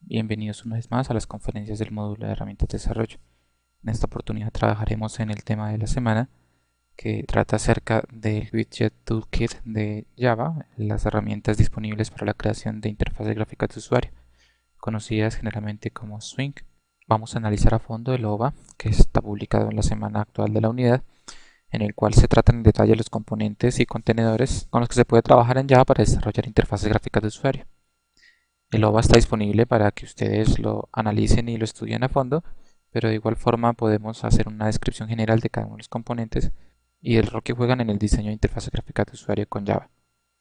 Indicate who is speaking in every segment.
Speaker 1: Bienvenidos una vez más a las conferencias del módulo de herramientas de desarrollo. En esta oportunidad trabajaremos en el tema de la semana que trata acerca del Widget Toolkit de Java, las herramientas disponibles para la creación de interfaces gráficas de usuario, conocidas generalmente como Swing. Vamos a analizar a fondo el OVA que está publicado en la semana actual de la unidad, en el cual se tratan en detalle los componentes y contenedores con los que se puede trabajar en Java para desarrollar interfaces gráficas de usuario. El OVA está disponible para que ustedes lo analicen y lo estudien a fondo, pero de igual forma podemos hacer una descripción general de cada uno de los componentes y el rol que juegan en el diseño de interfaces gráficas de usuario con Java.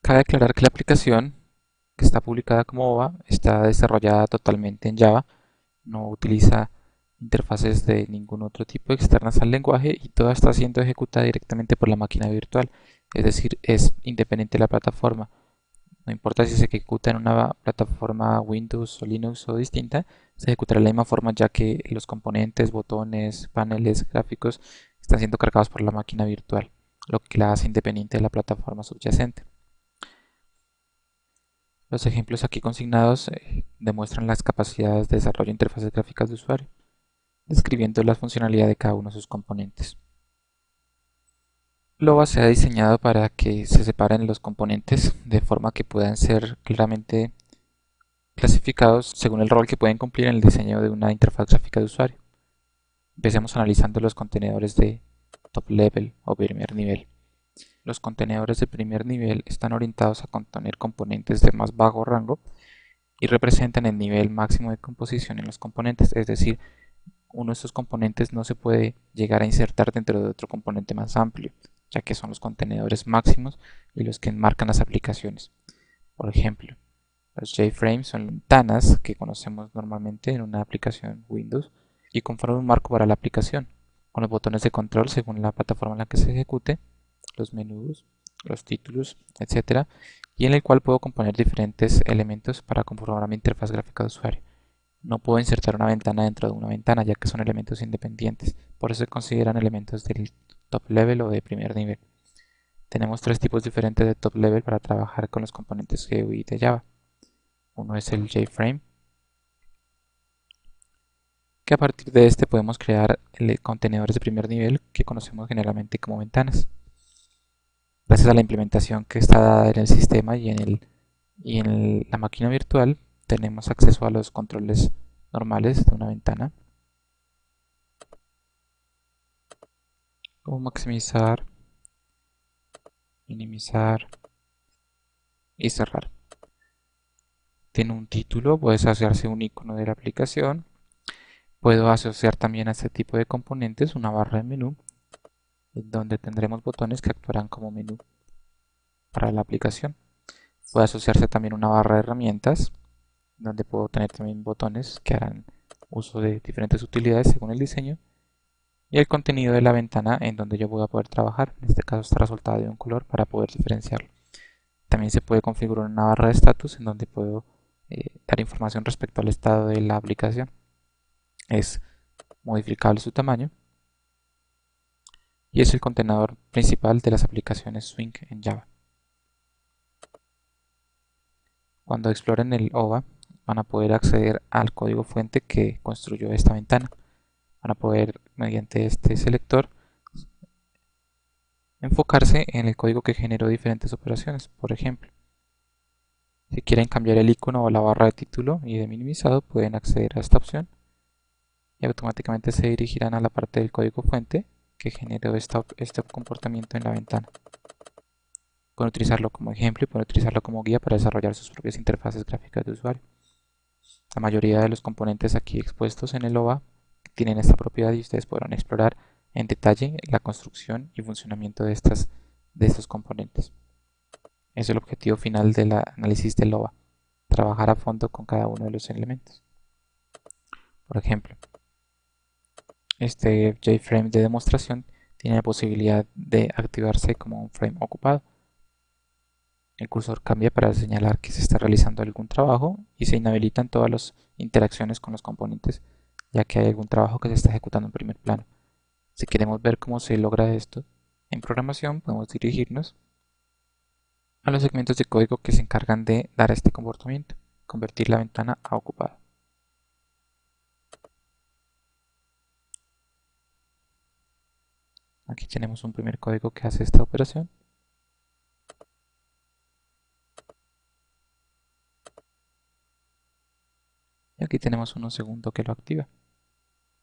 Speaker 1: Cabe aclarar que la aplicación que está publicada como OVA está desarrollada totalmente en Java, no utiliza interfaces de ningún otro tipo externas al lenguaje y toda está siendo ejecutada directamente por la máquina virtual, es decir, es independiente de la plataforma. No importa si se ejecuta en una plataforma Windows o Linux o distinta, se ejecutará de la misma forma ya que los componentes, botones, paneles, gráficos están siendo cargados por la máquina virtual, lo que la hace independiente de la plataforma subyacente. Los ejemplos aquí consignados demuestran las capacidades de desarrollo de interfaces gráficas de usuario, describiendo la funcionalidad de cada uno de sus componentes. Lova se ha diseñado para que se separen los componentes de forma que puedan ser claramente clasificados según el rol que pueden cumplir en el diseño de una interfaz gráfica de usuario. Empecemos analizando los contenedores de top level o primer nivel. Los contenedores de primer nivel están orientados a contener componentes de más bajo rango y representan el nivel máximo de composición en los componentes, es decir, uno de estos componentes no se puede llegar a insertar dentro de otro componente más amplio, ya que son los contenedores máximos y los que enmarcan las aplicaciones. Por ejemplo, los JFrames son ventanas que conocemos normalmente en una aplicación Windows y conforman un marco para la aplicación, con los botones de control según la plataforma en la que se ejecute, los menús, los títulos, etc. Y en el cual puedo componer diferentes elementos para conformar mi interfaz gráfica de usuario. No puedo insertar una ventana dentro de una ventana ya que son elementos independientes, por eso se consideran elementos del top level o de primer nivel. Tenemos tres tipos diferentes de top level para trabajar con los componentes GUI de Java. Uno es el JFrame, que a partir de este podemos crear contenedores de primer nivel que conocemos generalmente como ventanas. Gracias a la implementación que está dada en el sistema y en la máquina virtual, tenemos acceso a los controles normales de una ventana, como maximizar, minimizar y cerrar. Tiene un título, puede asociarse un icono de la aplicación. Puedo asociar también a este tipo de componentes una barra de menú, donde tendremos botones que actuarán como menú para la aplicación. Puede asociarse también una barra de herramientas, donde puedo tener también botones que harán uso de diferentes utilidades según el diseño. Y el contenido de la ventana en donde yo voy a poder trabajar. En este caso está resultado de un color para poder diferenciarlo. También se puede configurar una barra de estatus en donde puedo dar información respecto al estado de la aplicación. Es modificable su tamaño y es el contenedor principal de las aplicaciones Swing en Java. Cuando exploren el OVA van a poder acceder al código fuente que construyó esta ventana. Van a poder, mediante este selector, enfocarse en el código que generó diferentes operaciones. Por ejemplo, si quieren cambiar el icono o la barra de título y de minimizado, pueden acceder a esta opción y automáticamente se dirigirán a la parte del código fuente que generó este comportamiento en la ventana. Pueden utilizarlo como ejemplo y pueden utilizarlo como guía para desarrollar sus propias interfaces gráficas de usuario. La mayoría de los componentes aquí expuestos en el OVA tienen esta propiedad y ustedes podrán explorar en detalle la construcción y funcionamiento de estos componentes. Es el objetivo final del análisis del OVA, trabajar a fondo con cada uno de los elementos. Por ejemplo, este JFrame de demostración tiene la posibilidad de activarse como un frame ocupado. El cursor cambia para señalar que se está realizando algún trabajo y se inhabilitan todas las interacciones con los componentes, ya que hay algún trabajo que se está ejecutando en primer plano. Si queremos ver cómo se logra esto en programación, podemos dirigirnos a los segmentos de código que se encargan de dar este comportamiento, convertir la ventana a ocupada. Aquí tenemos un primer código que hace esta operación. Y aquí tenemos uno segundo que lo activa.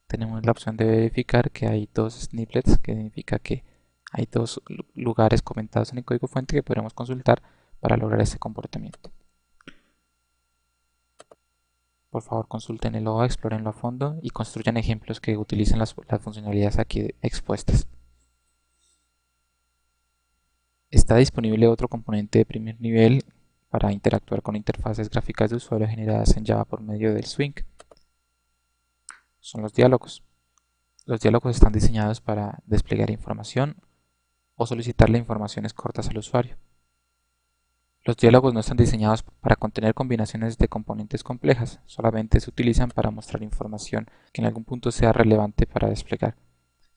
Speaker 1: Tenemos la opción de verificar que hay dos snippets, que significa que hay dos lugares comentados en el código fuente que podremos consultar para lograr ese comportamiento. Por favor, consulten el OA, explórenlo a fondo y construyan ejemplos que utilicen las funcionalidades aquí expuestas. Está disponible otro componente de primer nivel para interactuar con interfaces gráficas de usuario generadas en Java por medio del Swing. Son los diálogos. Los diálogos están diseñados para desplegar información o solicitarle informaciones cortas al usuario. Los diálogos no están diseñados para contener combinaciones de componentes complejas, solamente se utilizan para mostrar información que en algún punto sea relevante para desplegar.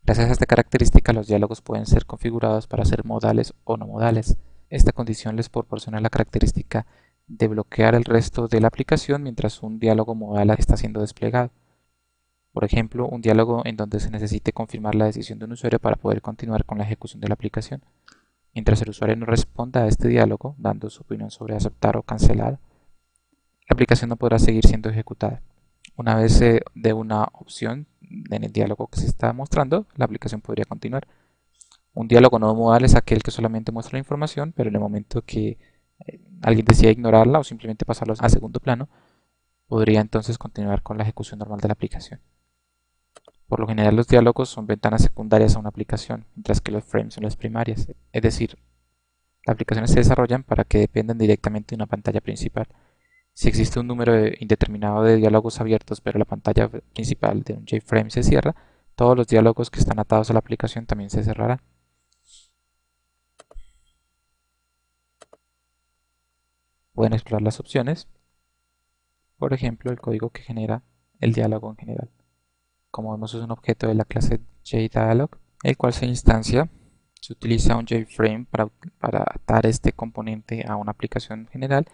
Speaker 1: Gracias a esta característica, los diálogos pueden ser configurados para ser modales o no modales. Esta condición les proporciona la característica de bloquear el resto de la aplicación mientras un diálogo modal está siendo desplegado. Por ejemplo, un diálogo en donde se necesite confirmar la decisión de un usuario para poder continuar con la ejecución de la aplicación. Mientras el usuario no responda a este diálogo, dando su opinión sobre aceptar o cancelar, la aplicación no podrá seguir siendo ejecutada. Una vez se dé una opción en el diálogo que se está mostrando, la aplicación podría continuar. Un diálogo no modal es aquel que solamente muestra la información, pero en el momento que alguien decida ignorarla o simplemente pasarlo a segundo plano, podría entonces continuar con la ejecución normal de la aplicación. Por lo general los diálogos son ventanas secundarias a una aplicación, mientras que los frames son las primarias, es decir, las aplicaciones se desarrollan para que dependan directamente de una pantalla principal. Si existe un número indeterminado de diálogos abiertos, pero la pantalla principal de un JFrame se cierra, todos los diálogos que están atados a la aplicación también se cerrarán. Pueden explorar las opciones, por ejemplo, el código que genera el diálogo en general. Como vemos, es un objeto de la clase JDialog, el cual se instancia. Se utiliza un JFrame para atar este componente a una aplicación general,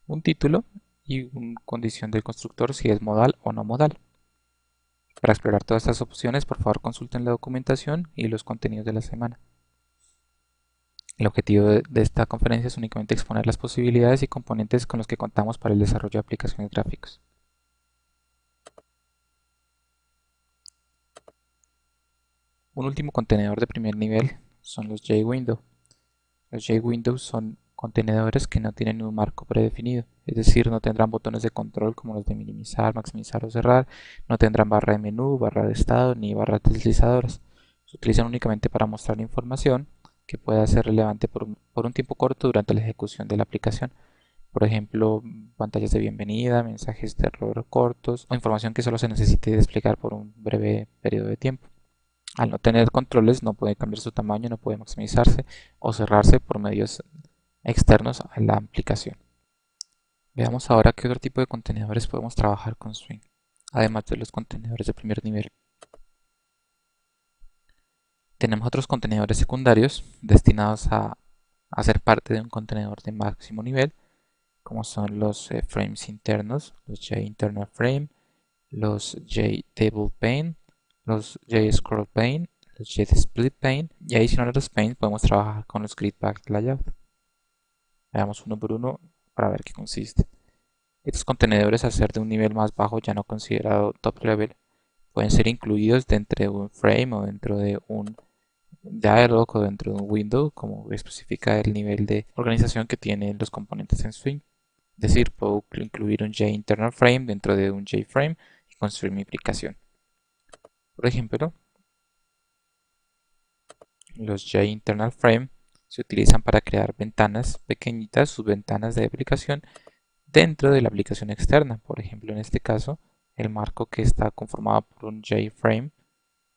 Speaker 1: un título y una condición del constructor si es modal o no modal. Para explorar todas estas opciones, por favor consulten la documentación y los contenidos de la semana. El objetivo de esta conferencia es únicamente exponer las posibilidades y componentes con los que contamos para el desarrollo de aplicaciones gráficas. Un último contenedor de primer nivel son los JWindow. Los JWindow son contenedores que no tienen un marco predefinido, es decir, no tendrán botones de control como los de minimizar, maximizar o cerrar, no tendrán barra de menú, barra de estado ni barras deslizadoras. Se utilizan únicamente para mostrar información que pueda ser relevante por un tiempo corto durante la ejecución de la aplicación. Por ejemplo, pantallas de bienvenida, mensajes de error cortos o información que solo se necesite desplegar por un breve periodo de tiempo. Al no tener controles no puede cambiar su tamaño, no puede maximizarse o cerrarse por medios externos a la aplicación. Veamos ahora qué otro tipo de contenedores podemos trabajar con Swing, además de los contenedores de primer nivel. Tenemos otros contenedores secundarios destinados a ser parte de un contenedor de máximo nivel, como son los frames internos, los JInternalFrame, los JTablePane, los JScrollPane, los JSplitPane, y adicional a los panes podemos trabajar con los gridpath layout. Veamos uno por uno para ver qué consiste. Estos contenedores, al ser de un nivel más bajo, ya no considerado top level, pueden ser incluidos dentro de un frame o dentro de un dialog o dentro de un window, como especifica el nivel de organización que tienen los componentes en Swing. Es decir, puedo incluir un JInternalFrame dentro de un JFrame y construir mi aplicación. Por ejemplo, los JInternalFrame se utilizan para crear ventanas pequeñitas, subventanas de aplicación dentro de la aplicación externa. Por ejemplo, en este caso, el marco que está conformado por un JFrame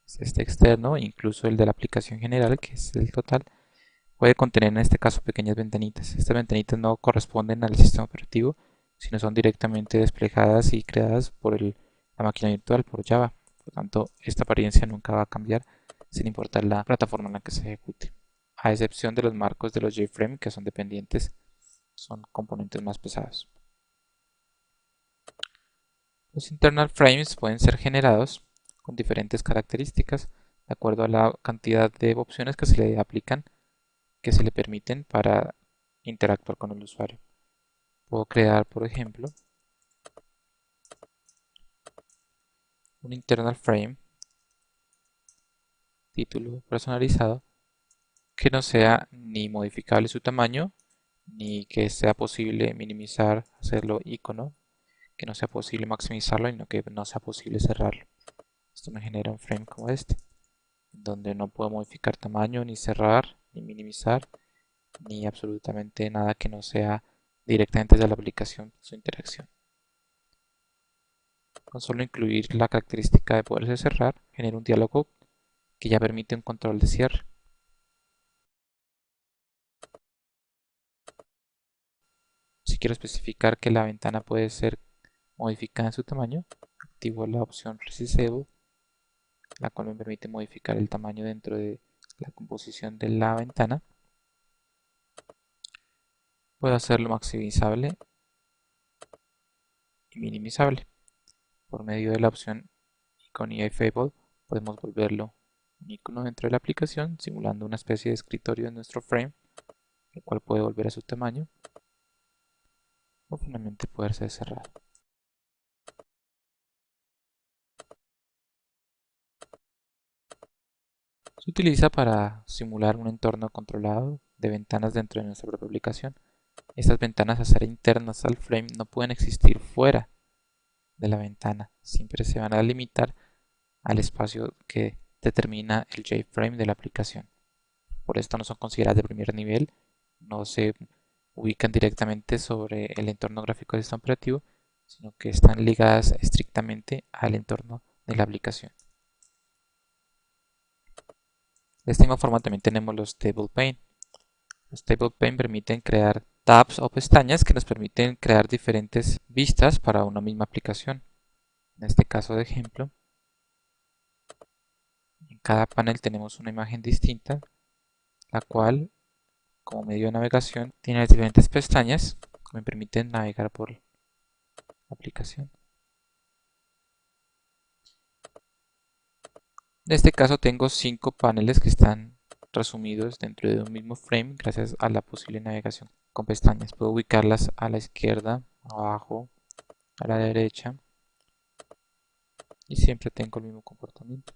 Speaker 1: es este externo, incluso el de la aplicación general, que es el total, puede contener en este caso pequeñas ventanitas. Estas ventanitas no corresponden al sistema operativo, sino son directamente desplegadas y creadas por la máquina virtual, por Java. Por lo tanto, esta apariencia nunca va a cambiar sin importar la plataforma en la que se ejecute. A excepción de los marcos de los JFrame, que son dependientes, son componentes más pesados. Los internal frames pueden ser generados con diferentes características. de acuerdo a la cantidad de opciones que se le aplican, que se le permiten para interactuar con el usuario. Puedo crear, por ejemplo, un internal frame, título personalizado, que no sea ni modificable su tamaño, ni que sea posible minimizar, hacerlo icono, que no sea posible maximizarlo y no que no sea posible cerrarlo. Esto me genera un frame como este, donde no puedo modificar tamaño, ni cerrar, ni minimizar, ni absolutamente nada que no sea directamente desde la aplicación su interacción. Con solo incluir la característica de poderse cerrar, genera un diálogo que ya permite un control de cierre. Si quiero especificar que la ventana puede ser modificada en su tamaño, activo la opción Resizable, la cual me permite modificar el tamaño dentro de la composición de la ventana. Puedo hacerlo maximizable y minimizable. Por medio de la opción Icon y Ifable podemos volverlo un icono dentro de la aplicación, simulando una especie de escritorio en nuestro frame, el cual puede volver a su tamaño o finalmente poderse cerrar. Se utiliza para simular un entorno controlado de ventanas dentro de nuestra propia aplicación. Estas ventanas, al ser internas al frame, no pueden existir fuera de la ventana. Siempre se van a limitar al espacio que determina el JFrame de la aplicación. Por esto no son consideradas de primer nivel, no se ubican directamente sobre el entorno gráfico del sistema operativo, sino que están ligadas estrictamente al entorno de la aplicación. De esta misma forma también tenemos los table pane. Los table pane permiten crear tabs o pestañas que nos permiten crear diferentes vistas para una misma aplicación. En este caso de ejemplo, en cada panel tenemos una imagen distinta, la cual, como medio de navegación, tiene las diferentes pestañas que me permiten navegar por la aplicación. En este caso tengo 5 paneles que están resumidos dentro de un mismo frame gracias a la posible navegación con pestañas. Puedo ubicarlas a la izquierda, abajo, a la derecha y siempre tengo el mismo comportamiento.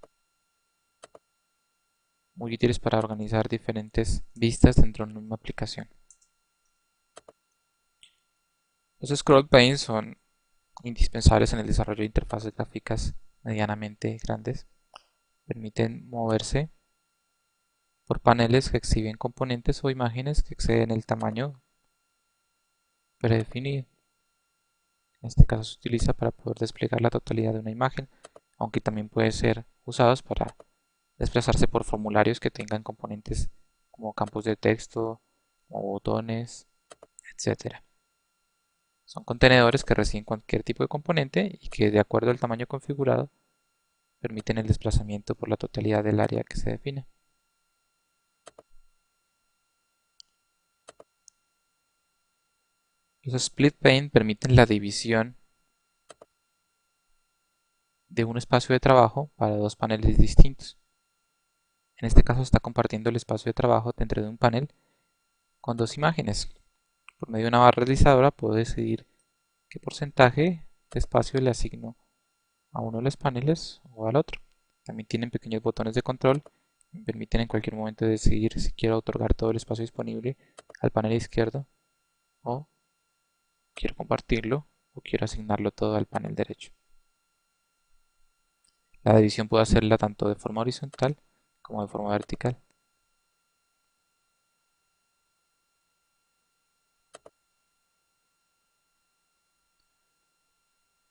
Speaker 1: Muy útiles para organizar diferentes vistas dentro de una misma aplicación. Los scroll panes son indispensables en el desarrollo de interfaces gráficas medianamente grandes. Permiten moverse por paneles que exhiben componentes o imágenes que exceden el tamaño predefinido. En este caso se utiliza para poder desplegar la totalidad de una imagen, aunque también puede ser usados para desplazarse por formularios que tengan componentes como campos de texto, o botones, etcétera. Son contenedores que reciben cualquier tipo de componente y que, de acuerdo al tamaño configurado, permiten el desplazamiento por la totalidad del área que se define. Los split pane permiten la división de un espacio de trabajo para dos paneles distintos. En este caso está compartiendo el espacio de trabajo dentro de un panel con dos imágenes. Por medio de una barra deslizadora puedo decidir qué porcentaje de espacio le asigno a uno de los paneles o al otro. También tienen pequeños botones de control que me permiten en cualquier momento decidir si quiero otorgar todo el espacio disponible al panel izquierdo o quiero compartirlo o quiero asignarlo todo al panel derecho. La división puedo hacerla tanto de forma horizontal como de forma vertical.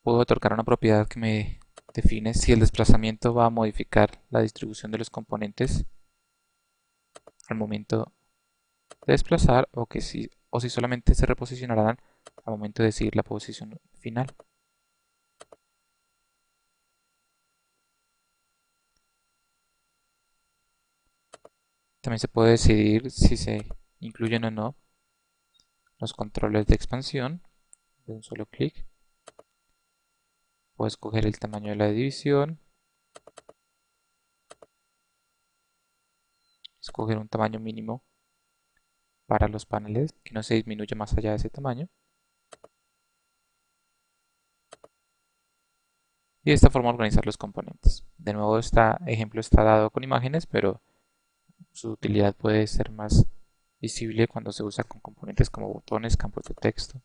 Speaker 1: Puedo otorgar una propiedad que me define si el desplazamiento va a modificar la distribución de los componentes al momento de desplazar o si solamente se reposicionarán al momento de decidir la posición final. También se puede decidir si se incluyen o no los controles de expansión de un solo clic. Puedo escoger el tamaño de la división, escoger un tamaño mínimo para los paneles que no se disminuya más allá de ese tamaño. Y de esta forma organizar los componentes. De nuevo, este ejemplo está dado con imágenes, pero su utilidad puede ser más visible cuando se usa con componentes como botones, campos de texto,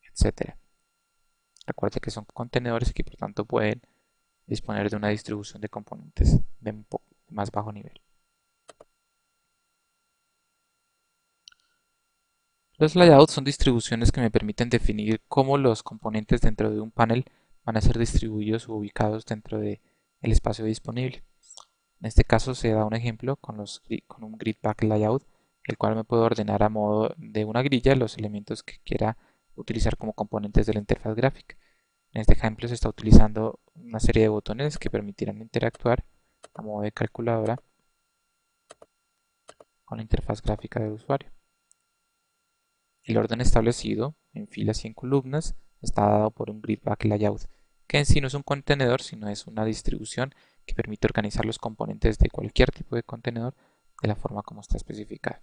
Speaker 1: etc. Recuerde que son contenedores y que por tanto pueden disponer de una distribución de componentes de un poco más bajo nivel. Los layouts son distribuciones que me permiten definir cómo los componentes dentro de un panel van a ser distribuidos o ubicados dentro del espacio disponible. En este caso se da un ejemplo con un grid pack layout, el cual me puede ordenar a modo de una grilla los elementos que quiera utilizar como componentes de la interfaz gráfica. En este ejemplo se está utilizando una serie de botones que permitirán interactuar a modo de calculadora con la interfaz gráfica del usuario. El orden establecido en filas y en columnas está dado por un grid pack layout, que en sí no es un contenedor, sino es una distribución que permite organizar los componentes de cualquier tipo de contenedor de la forma como está especificado.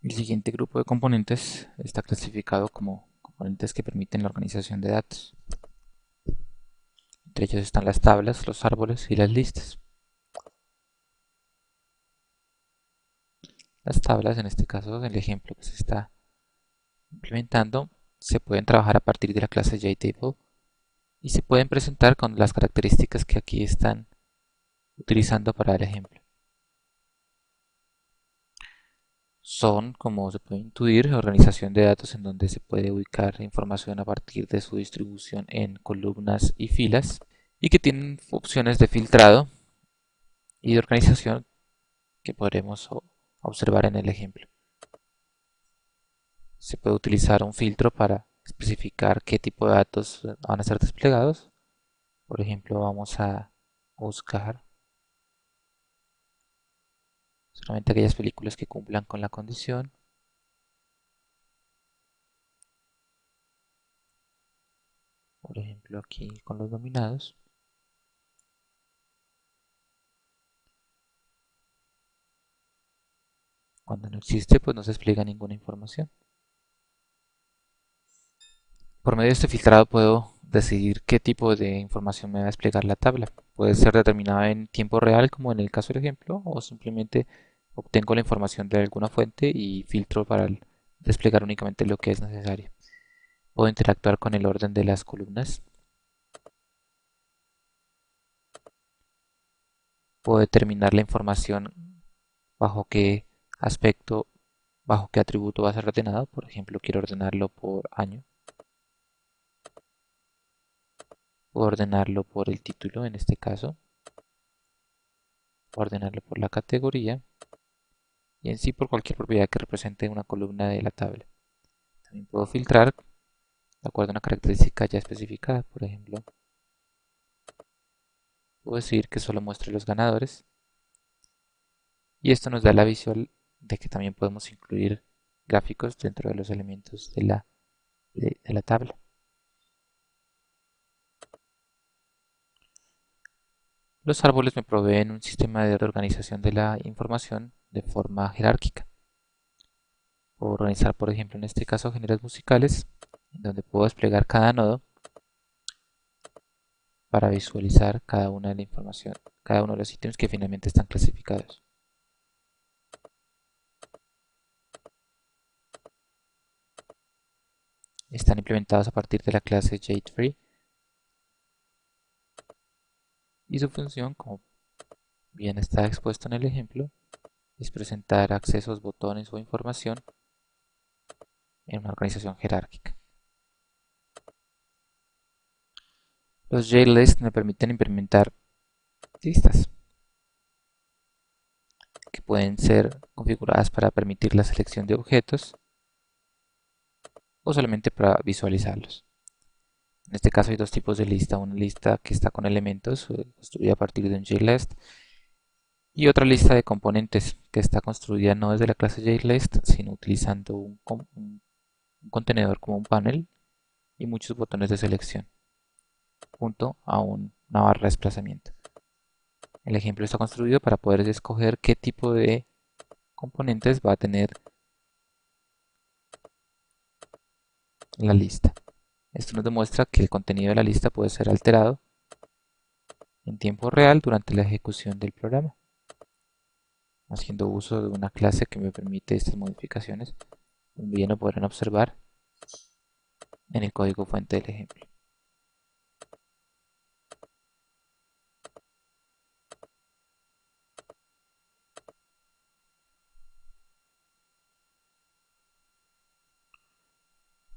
Speaker 1: El siguiente grupo de componentes está clasificado como componentes que permiten la organización de datos. Entre ellos están las tablas, los árboles y las listas. Las tablas, en este caso, el ejemplo que se está implementando, se pueden trabajar a partir de la clase JTable y se pueden presentar con las características que aquí están utilizando para el ejemplo. Son, como se puede intuir, organización de datos en donde se puede ubicar información a partir de su distribución en columnas y filas y que tienen opciones de filtrado y de organización que podremos observar en el ejemplo. Se puede utilizar un filtro para especificar qué tipo de datos van a ser desplegados. Por ejemplo, vamos a buscar solamente aquellas películas que cumplan con la condición. Por ejemplo, aquí con los nominados. Cuando no existe, pues no se despliega ninguna información. Por medio de este filtrado puedo decidir qué tipo de información me va a desplegar la tabla. Puede ser determinada en tiempo real, como en el caso del ejemplo, o simplemente obtengo la información de alguna fuente y filtro para desplegar únicamente lo que es necesario. Puedo interactuar con el orden de las columnas. Puedo determinar la información bajo qué aspecto, bajo qué atributo va a ser ordenado. Por ejemplo, quiero ordenarlo por año. Puedo ordenarlo por el título en este caso. Puedo ordenarlo por la categoría. Y en sí por cualquier propiedad que represente una columna de la tabla. También puedo filtrar de acuerdo a una característica ya especificada. Por ejemplo, puedo decir que solo muestre los ganadores. Y esto nos da la visual de que también podemos incluir gráficos dentro de los elementos de la tabla. Los árboles me proveen un sistema de organización de la información de forma jerárquica. Puedo organizar, por ejemplo, en este caso, géneros musicales, en donde puedo desplegar cada nodo para visualizar cada una de la información, cada uno de los ítems que finalmente están clasificados. Están implementados a partir de la clase JFree y su función, como bien está expuesto en el ejemplo, es presentar accesos, botones o información en una organización jerárquica. Los JList me permiten implementar listas que pueden ser configuradas para permitir la selección de objetos o solamente para visualizarlos. En este caso hay dos tipos de lista, una lista que está con elementos construida a partir de un JList y otra lista de componentes que está construida no desde la clase JList sino utilizando un contenedor como un panel y muchos botones de selección junto a una barra de desplazamiento. El ejemplo está construido para poder escoger qué tipo de componentes va a tener la lista. Esto nos demuestra que el contenido de la lista puede ser alterado en tiempo real durante la ejecución del programa, haciendo uso de una clase que me permite estas modificaciones. Bien lo podrán observar en el código fuente del ejemplo.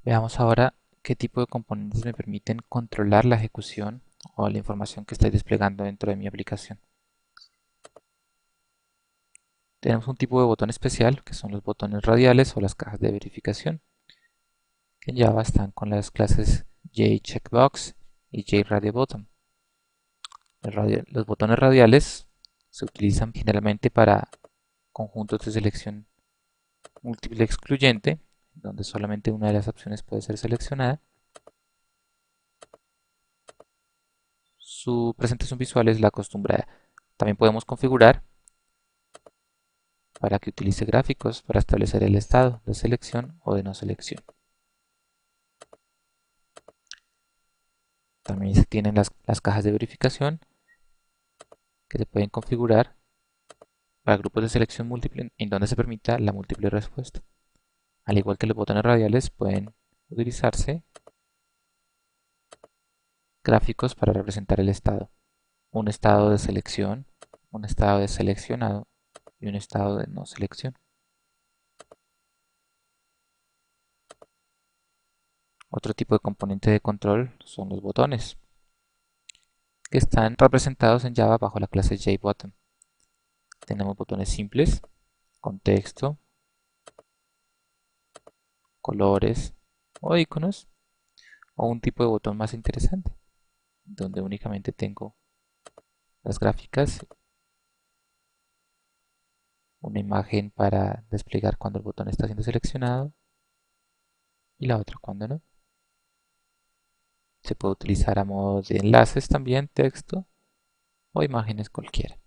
Speaker 1: Veamos ahora qué tipo de componentes me permiten controlar la ejecución o la información que estoy desplegando dentro de mi aplicación. Tenemos un tipo de botón especial que son los botones radiales o las cajas de verificación, que en Java están con las clases JCheckbox y JRadioButton. Los botones radiales se utilizan generalmente para conjuntos de selección múltiple excluyente, donde solamente una de las opciones puede ser seleccionada. Su presentación visual es la acostumbrada. También podemos configurar para que utilice gráficos para establecer el estado de selección o de no selección. También se tienen las cajas de verificación que se pueden configurar para grupos de selección múltiple en donde se permita la múltiple respuesta. Al igual que los botones radiales, pueden utilizarse gráficos para representar el estado. Un estado de selección, un estado de seleccionado y un estado de no selección. Otro tipo de componente de control son los botones, que están representados en Java bajo la clase JButton. Tenemos botones simples, con texto, colores o iconos, o un tipo de botón más interesante, donde únicamente tengo las gráficas, una imagen para desplegar cuando el botón está siendo seleccionado y la otra cuando no. Se puede utilizar a modo de enlaces también, texto o imágenes cualquiera.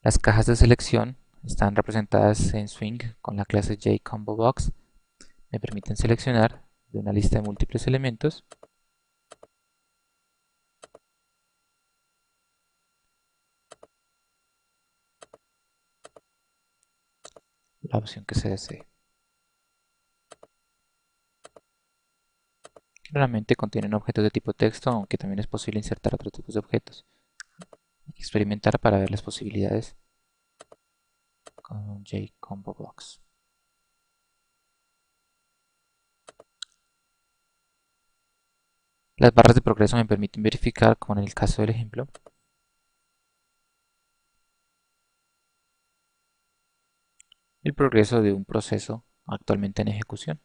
Speaker 1: Las cajas de selección están representadas en Swing con la clase JComboBox. Me permiten seleccionar de una lista de múltiples elementos la opción que se desee. Generalmente contienen objetos de tipo texto, aunque también es posible insertar otros tipos de objetos. Hay que experimentar para ver las posibilidades con JComboBox. Las barras de progreso me permiten verificar, como en el caso del ejemplo, el progreso de un proceso actualmente en ejecución.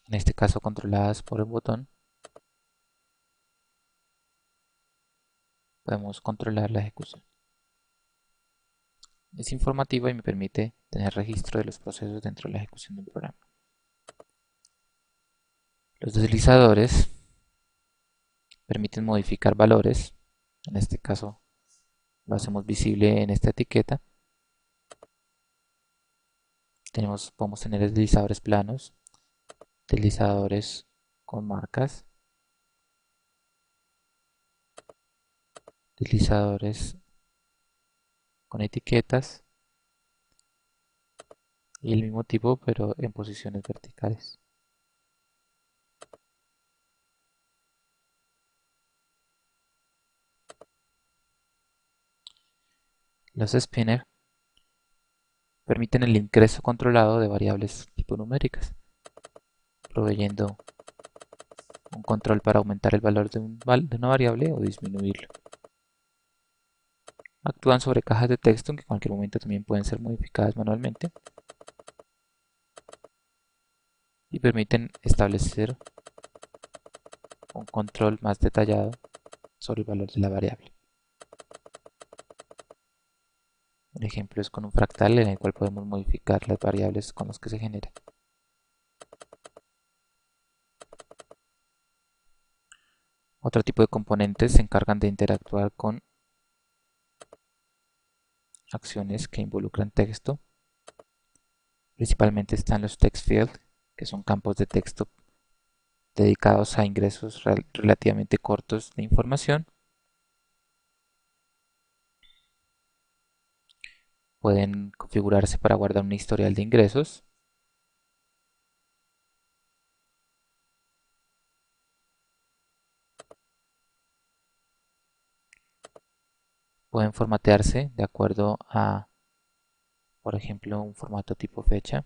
Speaker 1: En este caso controladas por el botón, podemos controlar la ejecución. Es informativa y me permite tener registro de los procesos dentro de la ejecución de un programa. Los deslizadores permiten modificar valores. En este caso lo hacemos visible en esta etiqueta. Podemos tener deslizadores planos, deslizadores con marcas, deslizadores con etiquetas y el mismo tipo pero en posiciones verticales. Los spinners permiten el ingreso controlado de variables tipo numéricas, proveyendo un control para aumentar el valor de una variable o disminuirlo. Actúan sobre cajas de texto que en cualquier momento también pueden ser modificadas manualmente y permiten establecer un control más detallado sobre el valor de la variable. Un ejemplo es con un fractal en el cual podemos modificar las variables con las que se genera. Otro tipo de componentes se encargan de interactuar con acciones que involucran texto. Principalmente están los text fields, que son campos de texto dedicados a ingresos relativamente cortos de información. Pueden configurarse para guardar un historial de ingresos. Pueden formatearse de acuerdo a, por ejemplo, un formato tipo fecha.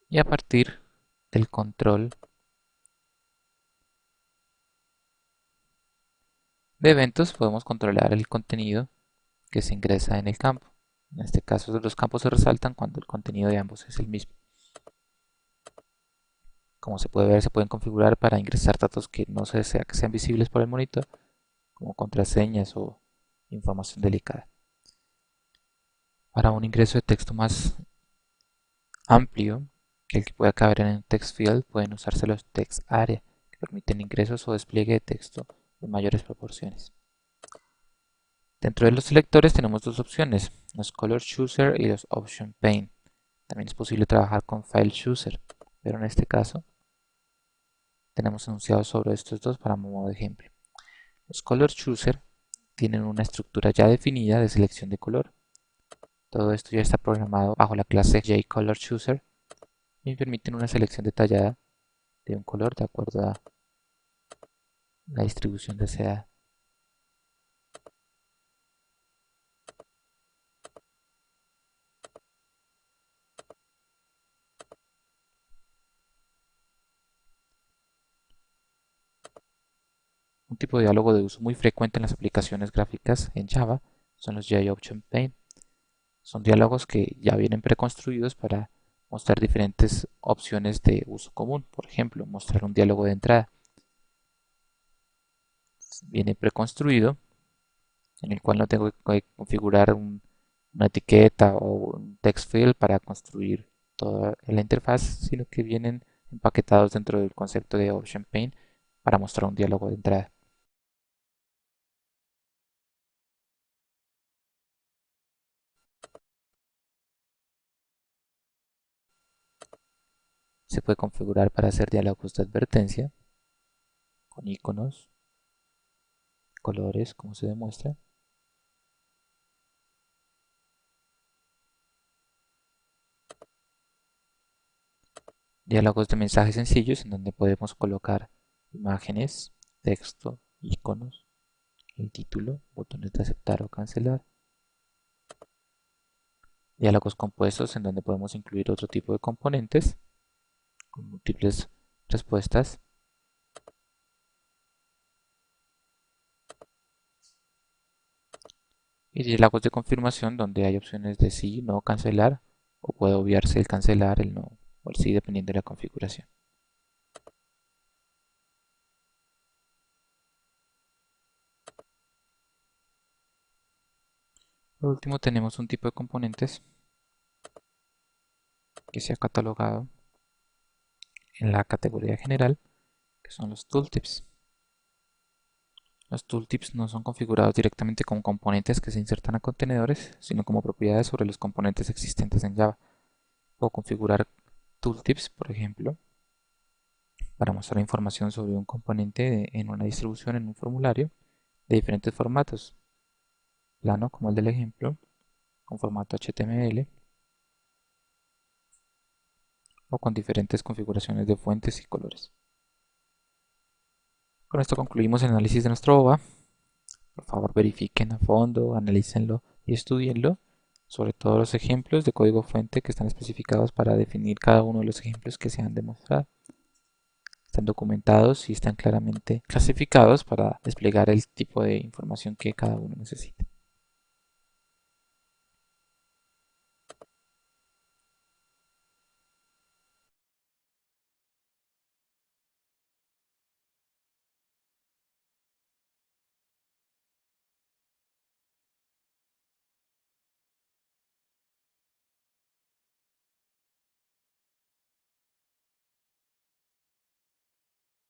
Speaker 1: Y a partir del control de eventos podemos controlar el contenido que se ingresa en el campo. En este caso los campos se resaltan cuando el contenido de ambos es el mismo. Como se puede ver, se pueden configurar para ingresar datos que no se desea que sean visibles por el monitor, como contraseñas o información delicada. Para un ingreso de texto más amplio que el que pueda caber en un text field, pueden usarse los text area, que permiten ingresos o despliegue de texto en mayores proporciones. Dentro de los selectores tenemos dos opciones, los Color Chooser y los Option Pane. También es posible trabajar con File Chooser, pero en este caso tenemos enunciados sobre estos dos para modo de ejemplo. Los Color Chooser tienen una estructura ya definida de selección de color. Todo esto ya está programado bajo la clase JColorChooser y permiten una selección detallada de un color de acuerdo a la distribución deseada. Un tipo de diálogo de uso muy frecuente en las aplicaciones gráficas en Java son los JOptionPane. Son diálogos que ya vienen preconstruidos para mostrar diferentes opciones de uso común. Por ejemplo, mostrar un diálogo de entrada. Viene preconstruido en el cual no tengo que configurar una etiqueta o un text field para construir toda la interfaz, sino que vienen empaquetados dentro del concepto de OptionPane para mostrar un diálogo de entrada. Se puede configurar para hacer diálogos de advertencia con iconos, colores, como se demuestra. Diálogos de mensajes sencillos en donde podemos colocar imágenes, texto, iconos, el título, botones de aceptar o cancelar. Diálogos compuestos en donde podemos incluir otro tipo de componentes con múltiples respuestas. Y diálogos de confirmación donde hay opciones de sí, no, cancelar, o puede obviarse el cancelar, el no o el sí dependiendo de la configuración. Por último tenemos un tipo de componentes que se ha catalogado en la categoría general, que son los tooltips. Los tooltips no son configurados directamente como componentes que se insertan a contenedores, sino como propiedades sobre los componentes existentes en Java. Puedo configurar tooltips, por ejemplo, para mostrar información sobre un componente en una distribución en un formulario de diferentes formatos, plano como el del ejemplo, con formato HTML o con diferentes configuraciones de fuentes y colores. Con esto concluimos el análisis de nuestro OVA. Por favor, verifiquen a fondo, analícenlo y estudienlo, sobre todo los ejemplos de código fuente que están especificados para definir cada uno de los ejemplos que se han demostrado. están documentados y están claramente clasificados para desplegar el tipo de información que cada uno necesita.